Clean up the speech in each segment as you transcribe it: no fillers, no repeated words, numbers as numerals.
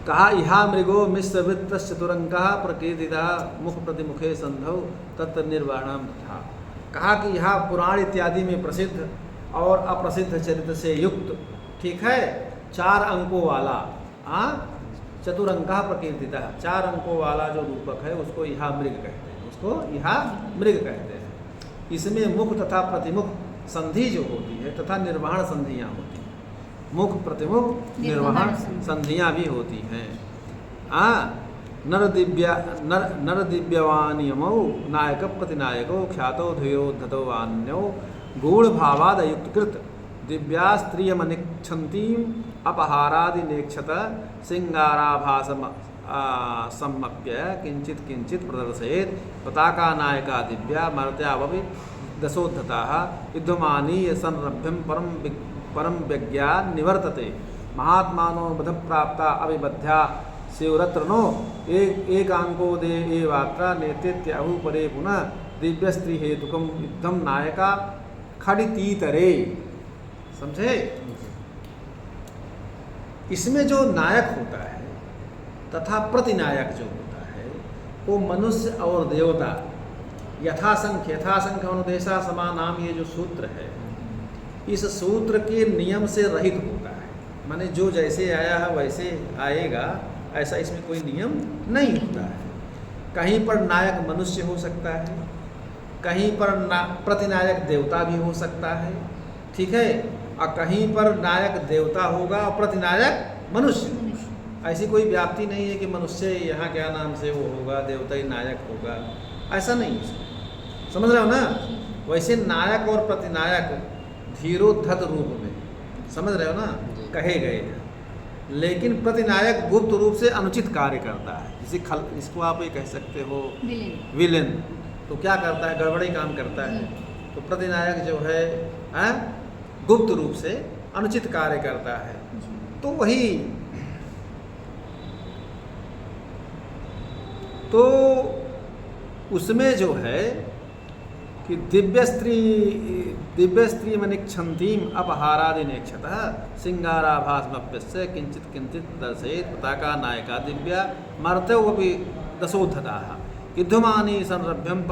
कहा इहा मृगो मिश्रवृत्तश्चतुरंकः प्रकीर्तितः मुख प्रतिमुखे संधौ तत्र निर्वाणम था। कहा कि यह पुराण इत्यादि में प्रसिद्ध और अप्रसिद्ध चरित्र से युक्त, ठीक है, 4 अंकों वाला, चतुरंका प्रकीर्तिता, 4 अंकों वाला जो रूपक है उसको यह मृग कहते हैं, उसको यह मृग कहते हैं। इसमें मुख तथा प्रतिमुख संधि जो होती है तथा निर्वहण संधियाँ होती हैं, मुख प्रतिमुख निर्वहण संधियाँ भी होती हैं। नर दिव्यवानियमौ नायक प्रतिनायको ख्यातो ध्येयोद्धतो वान्यो गूढ़ भावाद युक्तकृत दिव्या स्त्रियमनिक्षन्तीम अपहारादि नेक्षत सिंगाराभासम सम्मप्य किंचित किंचित प्रदर्शयेत पताका नायका दिव्या मर्त्यावपि दशोद्धताः युद्धमानी संरभ्यम परम विज्ञान निवर्तते महात्मानो बध प्राप्ता अभिबध्या शिवरत्नो एकांको दे एवात्रा नेत्याहु परे पुनः दिव्य स्त्री हेतुकम युद्धम नायका खड़ितीतरे। समझे? इसमें जो नायक होता है तथा प्रतिनायक जो होता है वो मनुष्य और देवता यथासंख्य अनुदेशा समानाम, ये जो सूत्र है इस सूत्र के नियम से रहित होता है। माने जो जैसे आया है वैसे आएगा, ऐसा इसमें कोई नियम नहीं होता है। कहीं पर नायक मनुष्य हो सकता है, कहीं पर प्रतिनायक देवता भी हो सकता है, ठीक है, और कहीं पर नायक देवता होगा और प्रतिनायक मनुष्य। ऐसी कोई व्याप्ति नहीं है कि मनुष्य यहाँ क्या नाम से वो होगा, देवता ही नायक होगा, ऐसा नहीं है। समझ रहे हो ना? वैसे नायक और प्रतिनायक धीरोद्धत रूप में, समझ रहे हो ना, कहे गए हैं। लेकिन प्रतिनायक गुप्त रूप से अनुचित कार्य करता है, इसको आप ये कह सकते हो विलेन। तो क्या करता है? गड़बड़ी काम करता है। तो प्रतिनायक जो है गुप्त रूप से अनुचित कार्य करता है। तो वही तो उसमें जो है कि दिव्य स्त्री मनिक्षन्तीम अपहारादि नेक्षतः सिंगाराभासमप्यस्य किंचित किंचित दर्शयेत पताका नायका दिव्या मर्त्यवपि दशोद्धताः युद्धमानी संरभ्यम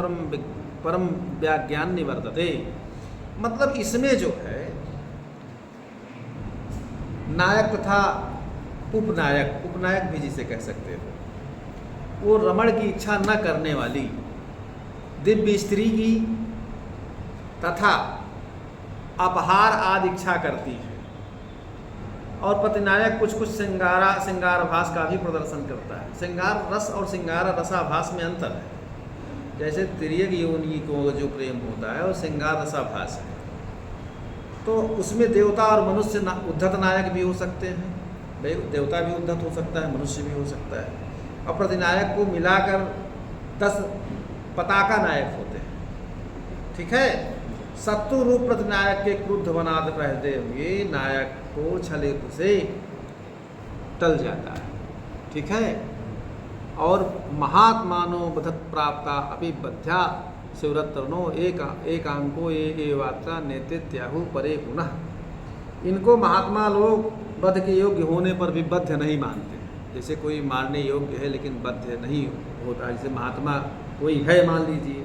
परम व्याज्ञान निवर्तते। मतलब इसमें जो है नायक तथा उपनायक भी जिसे कह सकते हो, वो रमण की इच्छा न करने वाली दिव्य स्त्री की तथा अपहार आदि इच्छा करती है। और प्रतिनायक कुछ कुछ श्रृंगाराभास का भी प्रदर्शन करता है। श्रृंगार रस और श्रृंगार रसाभास में अंतर है। जैसे तिर्यक योनि को जो प्रेम होता है वो श्रृंगार रसाभास है, तो उसमें देवता और मनुष्य उद्धत नायक भी हो सकते हैं, देवता भी उद्धत हो सकता है, मनुष्य भी हो सकता है। और प्रतिनायक को मिलाकर 10 पताका नायक होते हैं, ठीक है। शत्रु रूप प्रतिनायक के क्रुद्ध बनाते रहते हुए नायक को छले से टल जाता है, ठीक है। और महात्मानो बधत प्राप्ता अभिबध्या शिवरत्नो एकांको एवात्रा नेत्याहु परे पुनः। इनको महात्मा लोग बध के योग्य होने पर भी बद्ध नहीं मानते। जैसे कोई मारने योग्य है लेकिन बद्ध नहीं होता, जैसे महात्मा कोई है मान लीजिए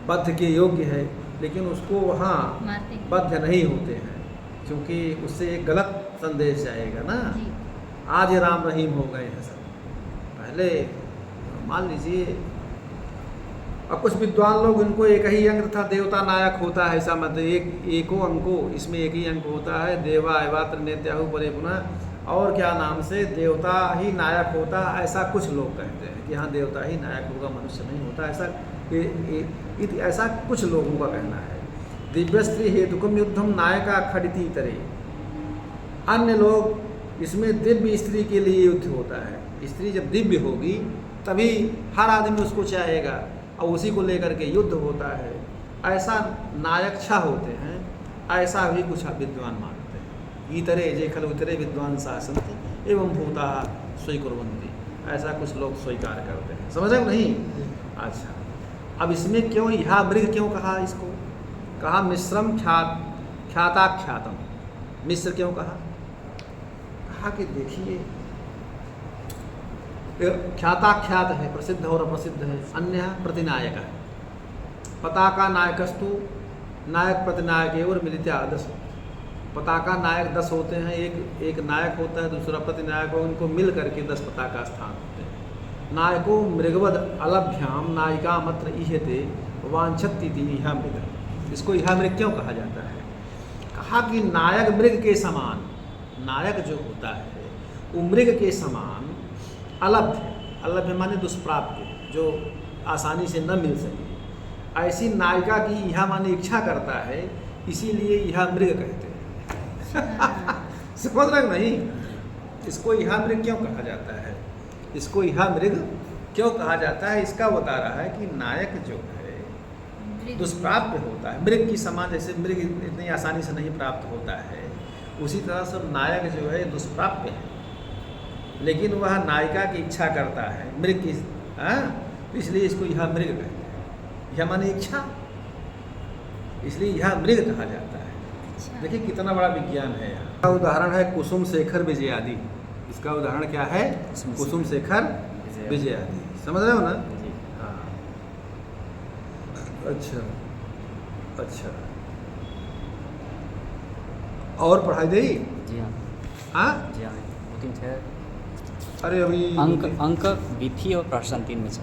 बद्ध के योग्य है लेकिन उसको वहाँ बद्ध नहीं होते हैं, क्योंकि उससे एक गलत संदेश जाएगा ना। आज राम रहीम हो गए हैं सब। पहले मान लीजिए अब कुछ विद्वान लोग इनको एक ही अंक तथा देवता नायक होता है, ऐसा मत एको अंको, इसमें एक ही अंक होता है, देवा एवात्र नेत्याहु परे पुनः, और क्या नाम से देवता ही नायक होता, ऐसा कुछ लोग कहते हैं कि हाँ देवता ही नायक होगा, मनुष्य नहीं होता, ऐसा कुछ लोगों का कहना है। दिव्य स्त्री हेतुकम युद्धम नायका खड़िती तरे। अन्य लोग इसमें दिव्य स्त्री के लिए युद्ध होता है। स्त्री जब दिव्य होगी तभी हर आदमी उसको चाहेगा और उसी को लेकर के युद्ध होता है, ऐसा नायक छा होते हैं, ऐसा भी कुछ विद्वान मानते हैं। इतरे जे खलु इतरे विद्वान शासन्ति एवं भूता स्वीकुर्वन्ति, ऐसा कुछ लोग स्वीकार करते हैं। समझ रहे हो नहीं? अच्छा, अब इसमें क्यों यह मृग क्यों कहा? इसको कहा मिश्रम ख्याताख्यातम। मिश्र क्यों कहा? कहा कि देखिए ख्याताख्यात है, प्रसिद्ध और अप्रसिद्ध है। अन्य प्रतिनायक है। पताका नायकस्तु नायक प्रतिनायक और मिलित्या 10। पताका नायक 10 होते हैं, एक नायक होता है, दूसरा प्रतिनायक हो, उनको मिल करके 10 पताका स्थान होते हैं। नायको मृगवद अलभ्याम नायिका मत्र इहते वांछती इहा मृग। इसको इहा मृग क्यों कहा जाता है? कहा कि नायक मृग के समान, नायक जो होता है वो मृग के समान अलभ्य, अलभ्य माने दुष्प्राप्य, जो आसानी से न मिल सके, ऐसी नायिका की यह माने इच्छा करता है, इसीलिए यह मृग कहते हैं। समझ रहे नहीं? इसको यह मृग क्यों कहा जाता है? इसको यह मृग क्यों कहा जाता है? इसका बता रहा है कि नायक जो है दुष्प्राप्य होता है, मृग की समान। जैसे मृग इतनी आसानी से नहीं प्राप्त होता है, उसी तरह से नायक जो है दुष्प्राप्य है, लेकिन वह नायिका की इच्छा करता है, मृग की, तो इसलिए इसको यह मृग कहते हैं। यह माने इच्छा, इसलिए यह मृग कहा जाता है। देखिए कितना बड़ा विज्ञान है। इसका उदाहरण है कुसुम शेखर विजयादि। इसका उदाहरण क्या है? कुसुम शेखर विजयादि। समझ रहे हो ना? हाँ, अच्छा अच्छा। और पढ़ाई दे? जी हाँ। हाँ जी हाँ, 2-3 थे। अरे अभी अंक विधि और प्रश्न 3 में से।